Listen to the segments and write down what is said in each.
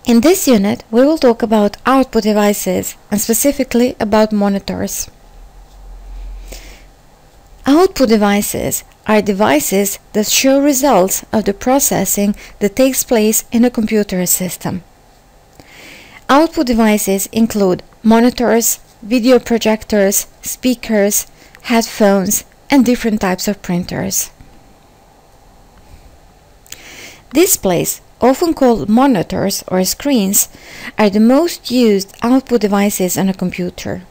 In this unit, we will talk about output devices and specifically about monitors. Output devices are devices that show results of the processing that takes place in a computer system. Output devices include monitors, video projectors, speakers, headphones, and different types of printers. Displays, often called monitors or screens, are the most used output devices on a computer.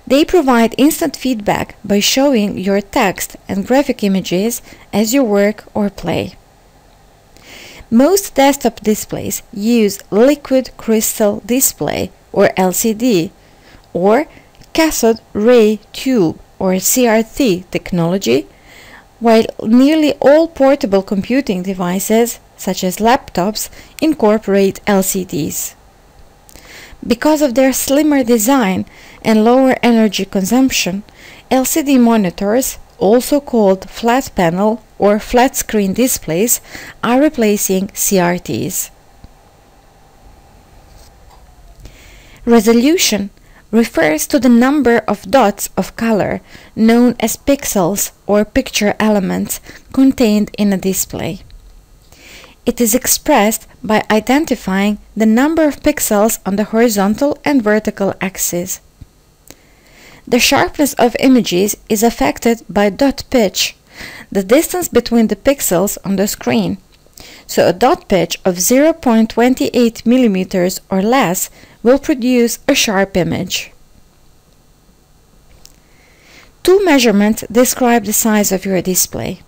They provide instant feedback by showing your text and graphic images as you work or play. Most desktop displays use liquid crystal display or LCD or cathode ray tube or CRT technology, while nearly all portable computing devices such as laptops incorporate LCDs. Because of their slimmer design and lower energy consumption, LCD monitors, also called flat panel or flat screen displays, are replacing CRTs. Resolution refers to the number of dots of color, known as pixels or picture elements, contained in a display. It is expressed by identifying the number of pixels on the horizontal and vertical axes. The sharpness of images is affected by dot pitch, the distance between the pixels on the screen. So a dot pitch of 0.28 mm or less will produce a sharp image. Two measurements describe the size of your display: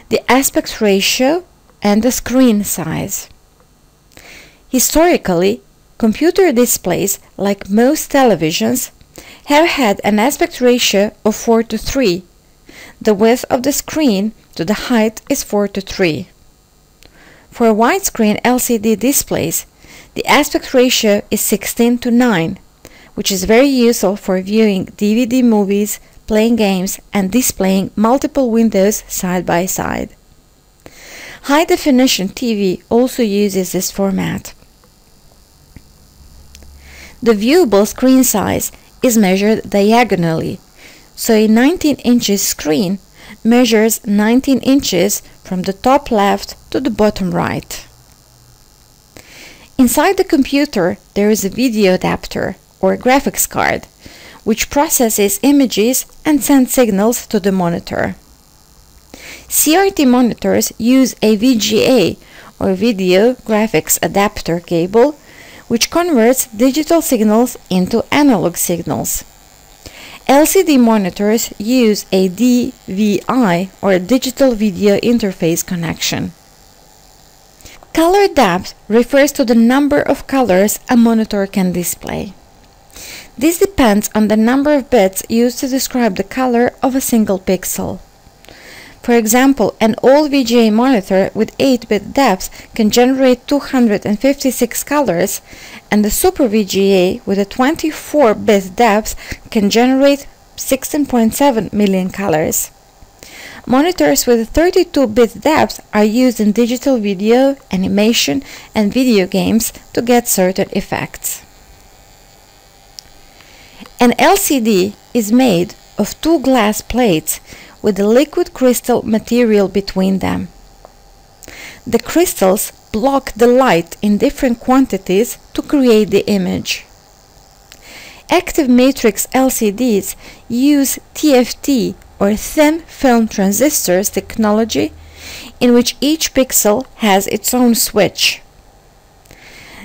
the aspect ratio and the screen size. Historically, computer displays, like most televisions, have had an aspect ratio of 4:3. The width of the screen to the height is 4:3. For widescreen LCD displays, the aspect ratio is 16:9, which is very useful for viewing DVD movies, playing games, and displaying multiple windows side by side. High-definition TV also uses this format. The viewable screen size is measured diagonally, so a 19-inch screen measures 19 inches from the top left to the bottom right. Inside the computer, there is a video adapter or graphics card, which processes images and sends signals to the monitor. CRT monitors use a VGA or Video Graphics Adapter cable, which converts digital signals into analog signals. LCD monitors use a DVI or Digital Video Interface connection. Color depth refers to the number of colors a monitor can display. This depends on the number of bits used to describe the color of a single pixel. For example, an old VGA monitor with 8-bit depth can generate 256 colors, and the Super VGA with a 24-bit depth can generate 16.7 million colors. Monitors with a 32-bit depth are used in digital video, animation, and video games to get certain effects. An LCD is made of two glass plates with a liquid crystal material between them. The crystals block the light in different quantities to create the image. Active matrix LCDs use TFT or thin film transistors technology, in which each pixel has its own switch.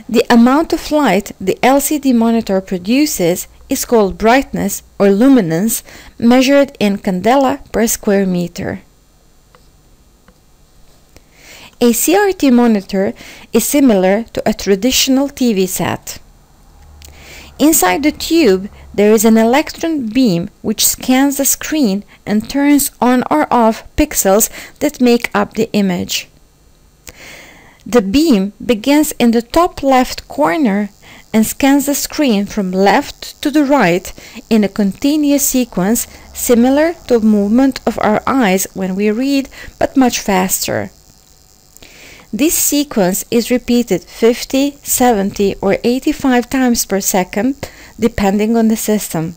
The amount of light the LCD monitor produces is called brightness or luminance, measured in candela per square meter. A CRT monitor is similar to a traditional TV set. Inside the tube, there is an electron beam which scans the screen and turns on or off pixels that make up the image. The beam begins in the top left corner and scans the screen from left to the right in a continuous sequence similar to the movement of our eyes when we read, but much faster. This sequence is repeated 50, 70, or 85 times per second, depending on the system.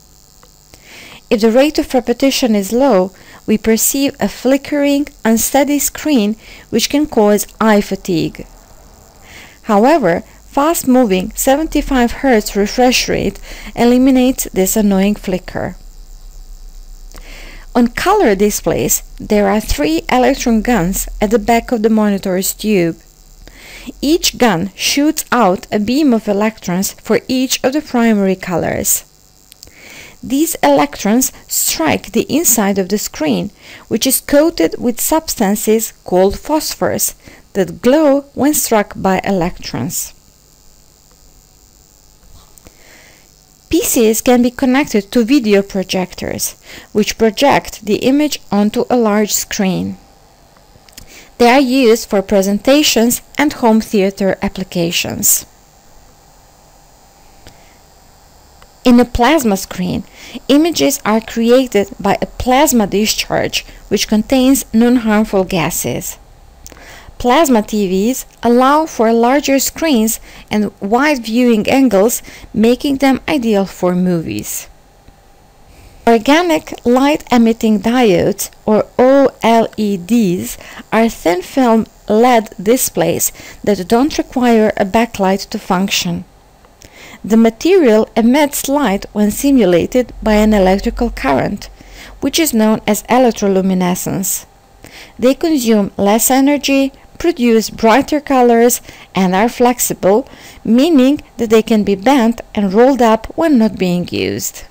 If the rate of repetition is low, we perceive a flickering, unsteady screen which can cause eye fatigue. However, fast-moving 75 Hz refresh rate eliminates this annoying flicker. On color displays, there are 3 electron guns at the back of the monitor's tube. Each gun shoots out a beam of electrons for each of the primary colors. These electrons strike the inside of the screen, which is coated with substances called phosphors that glow when struck by electrons. PCs can be connected to video projectors, which project the image onto a large screen. They are used for presentations and home theater applications. In a plasma screen, images are created by a plasma discharge which contains non-harmful gases. Plasma TVs allow for larger screens and wide viewing angles, making them ideal for movies. Organic light-emitting diodes, or OLEDs, are thin-film LED displays that don't require a backlight to function. The material emits light when simulated by an electrical current, which is known as electroluminescence. They consume less energy, produce brighter colors, and are flexible, meaning that they can be bent and rolled up when not being used.